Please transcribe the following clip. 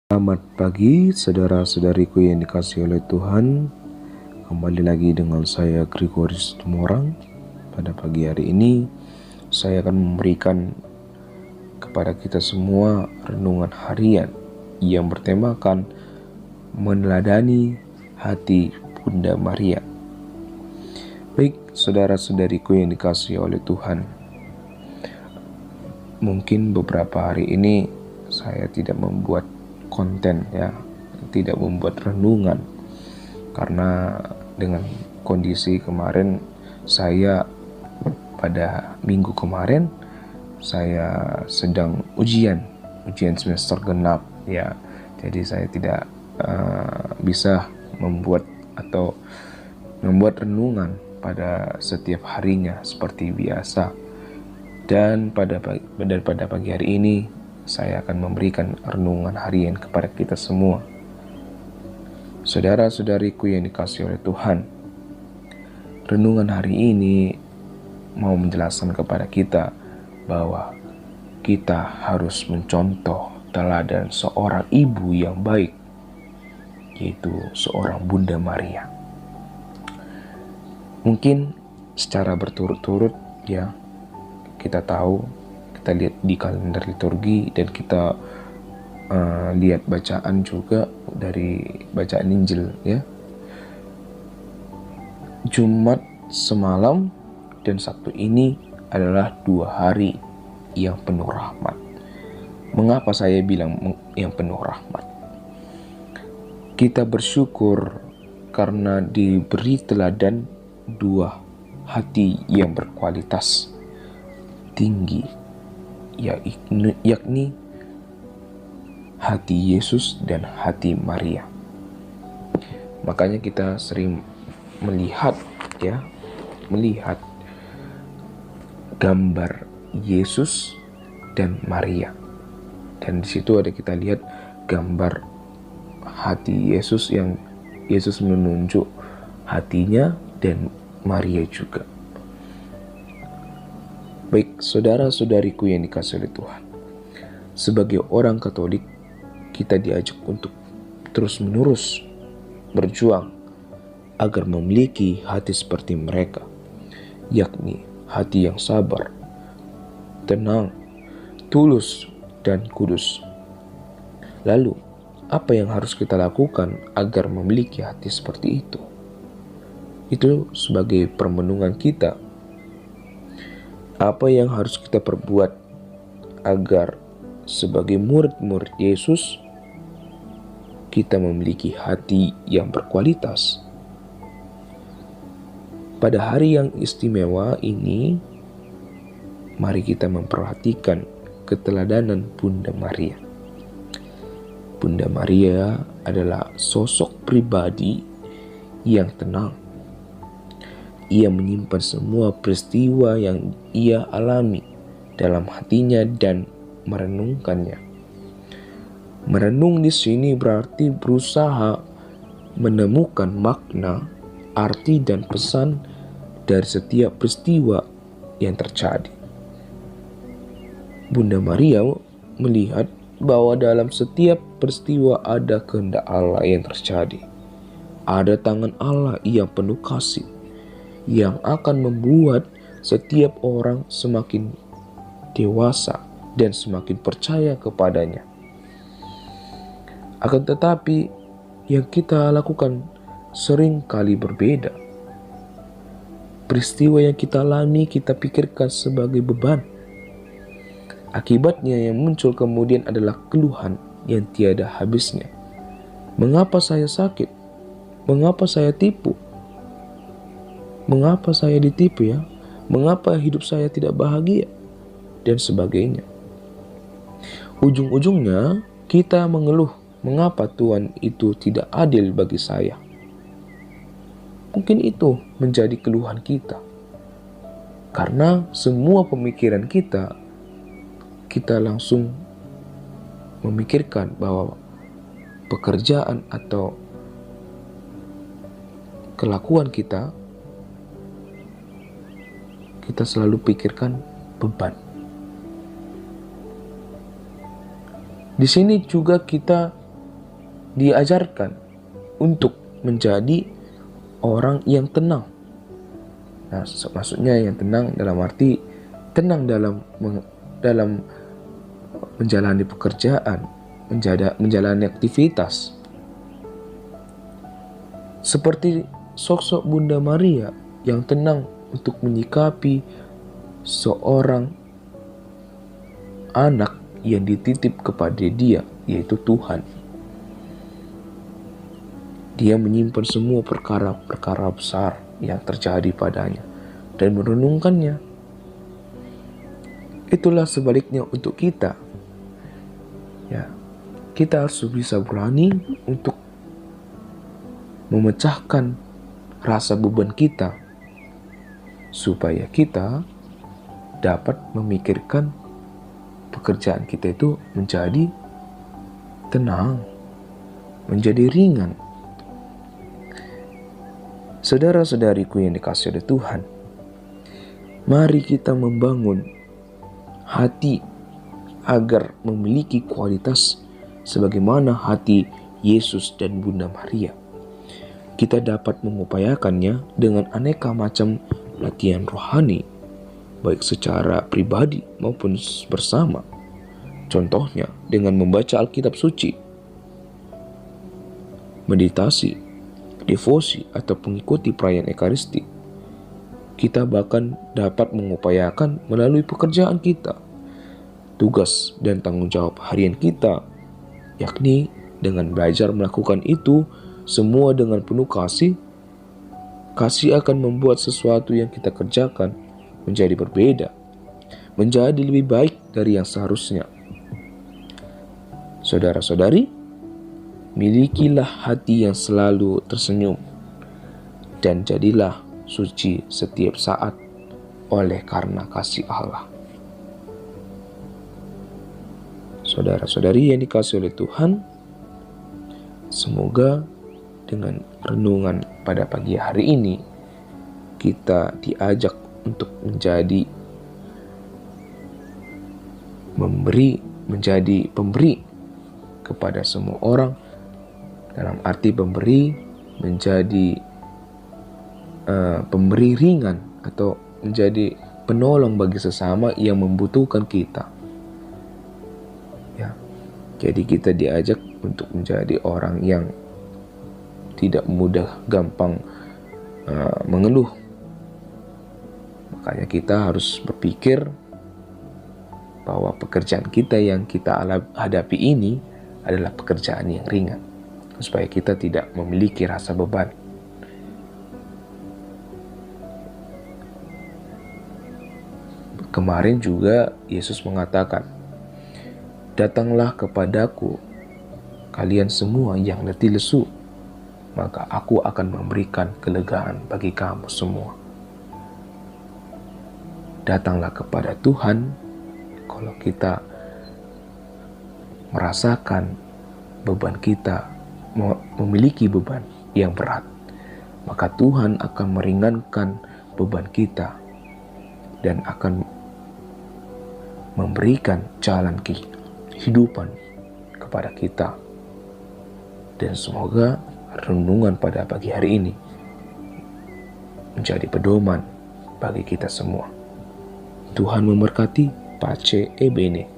Selamat pagi saudara-saudariku yang dikasihi oleh Tuhan. Kembali lagi dengan saya Gregorius Tumorang. Pada pagi hari ini saya akan memberikan kepada kita semua renungan harian yang bertemakan meneladani hati Bunda Maria. Baik saudara-saudariku yang dikasihi oleh Tuhan, mungkin beberapa hari ini saya tidak membuat konten tidak membuat renungan karena dengan kondisi kemarin saya pada minggu kemarin saya sedang ujian semester genap jadi saya tidak bisa membuat renungan pada setiap harinya seperti biasa. Dan pada pagi hari ini saya akan memberikan renungan harian kepada kita semua. Saudara-saudariku yang dikasihi oleh Tuhan, renungan hari ini mau menjelaskan kepada kita bahwa kita harus mencontoh teladan seorang ibu yang baik, yaitu seorang Bunda Maria. Mungkin secara berturut-turut kita tahu, kita lihat di kalender liturgi dan kita lihat bacaan juga dari bacaan Injil Jumat semalam dan Sabtu ini adalah 2 hari yang penuh rahmat. Mengapa saya bilang yang penuh rahmat? Kita bersyukur karena diberi teladan 2 hati yang berkualitas tinggi, yakni hati Yesus dan hati Maria. Makanya kita sering melihat gambar Yesus dan Maria, dan di situ ada kita lihat gambar hati Yesus yang Yesus menunjuk hatinya dan Maria juga. Baik saudara-saudariku yang dikasihi oleh Tuhan, sebagai orang Katolik kita diajak untuk terus-menerus berjuang agar memiliki hati seperti mereka, yakni hati yang sabar, tenang, tulus, dan kudus. Lalu, apa yang harus kita lakukan agar memiliki hati seperti itu? Itu sebagai permenungan kita. Apa yang harus kita perbuat agar sebagai murid-murid Yesus kita memiliki hati yang berkualitas? Pada hari yang istimewa ini, mari kita memperhatikan keteladanan Bunda Maria. Bunda Maria adalah sosok pribadi yang tenang. Ia menyimpan semua peristiwa yang ia alami dalam hatinya dan merenungkannya. Merenung di sini berarti berusaha menemukan makna, arti, dan pesan dari setiap peristiwa yang terjadi. Bunda Maria melihat bahwa dalam setiap peristiwa ada kehendak Allah yang terjadi. Ada tangan Allah yang penuh kasih, yang akan membuat setiap orang semakin dewasa dan semakin percaya kepadanya. Akan tetapi yang kita lakukan sering kali berbeda. Peristiwa yang kita alami kita pikirkan sebagai beban. Akibatnya yang muncul kemudian adalah keluhan yang tiada habisnya. Mengapa saya sakit? Mengapa saya tipu? Mengapa saya ditipu Mengapa hidup saya tidak bahagia? Dan sebagainya. Ujung-ujungnya kita mengeluh, mengapa Tuhan itu tidak adil bagi saya? Mungkin itu menjadi keluhan kita. Karena semua pemikiran kita langsung memikirkan bahwa pekerjaan atau kelakuan kita selalu pikirkan beban. Di sini juga kita diajarkan untuk menjadi orang yang tenang. Nah, maksudnya yang tenang dalam arti tenang dalam menjalani pekerjaan, menjalani aktivitas. Seperti sosok Bunda Maria yang tenang untuk menyikapi seorang anak yang dititip kepada dia, yaitu Tuhan. Dia menyimpan semua perkara-perkara besar yang terjadi padanya dan merenungkannya. Itulah sebaliknya untuk kita. Ya, kita harus bisa berani untuk memecahkan rasa beban kita supaya kita dapat memikirkan pekerjaan kita itu menjadi tenang, menjadi ringan. Saudara-saudariku yang dikasihi oleh Tuhan, mari kita membangun hati agar memiliki kualitas sebagaimana hati Yesus dan Bunda Maria. Kita dapat mengupayakannya dengan aneka macam latihan rohani, baik secara pribadi maupun bersama. Contohnya dengan membaca Alkitab suci, meditasi, devosi, atau mengikuti perayaan Ekaristi. Kita bahkan dapat mengupayakan melalui pekerjaan kita, tugas dan tanggung jawab harian kita, yakni dengan belajar melakukan itu semua dengan penuh kasih. Kasih akan membuat sesuatu yang kita kerjakan menjadi berbeda, menjadi lebih baik dari yang seharusnya. Saudara-saudari, milikilah hati yang selalu tersenyum dan jadilah suci setiap saat oleh karena kasih Allah. Saudara-saudari yang dikasihi oleh Tuhan, semoga dengan renungan pada pagi hari ini kita diajak untuk menjadi pemberi kepada semua orang. Dalam arti pemberi menjadi pemberi ringan atau menjadi penolong bagi sesama yang membutuhkan kita. Ya, jadi kita diajak untuk menjadi orang yang tidak mudah gampang mengeluh. Makanya kita harus berpikir bahwa pekerjaan kita yang kita hadapi ini adalah pekerjaan yang ringan, supaya kita tidak memiliki rasa beban. Kemarin juga Yesus mengatakan, "Datanglah kepadaku, kalian semua yang letih lesu, maka aku akan memberikan kelegaan bagi kamu semua." Datanglah kepada Tuhan kalau kita merasakan beban kita, memiliki beban yang berat, maka Tuhan akan meringankan beban kita dan akan memberikan jalan kehidupan kepada kita. Dan semoga renungan pada pagi hari ini menjadi pedoman bagi kita semua. Tuhan memberkati. Pace e bene.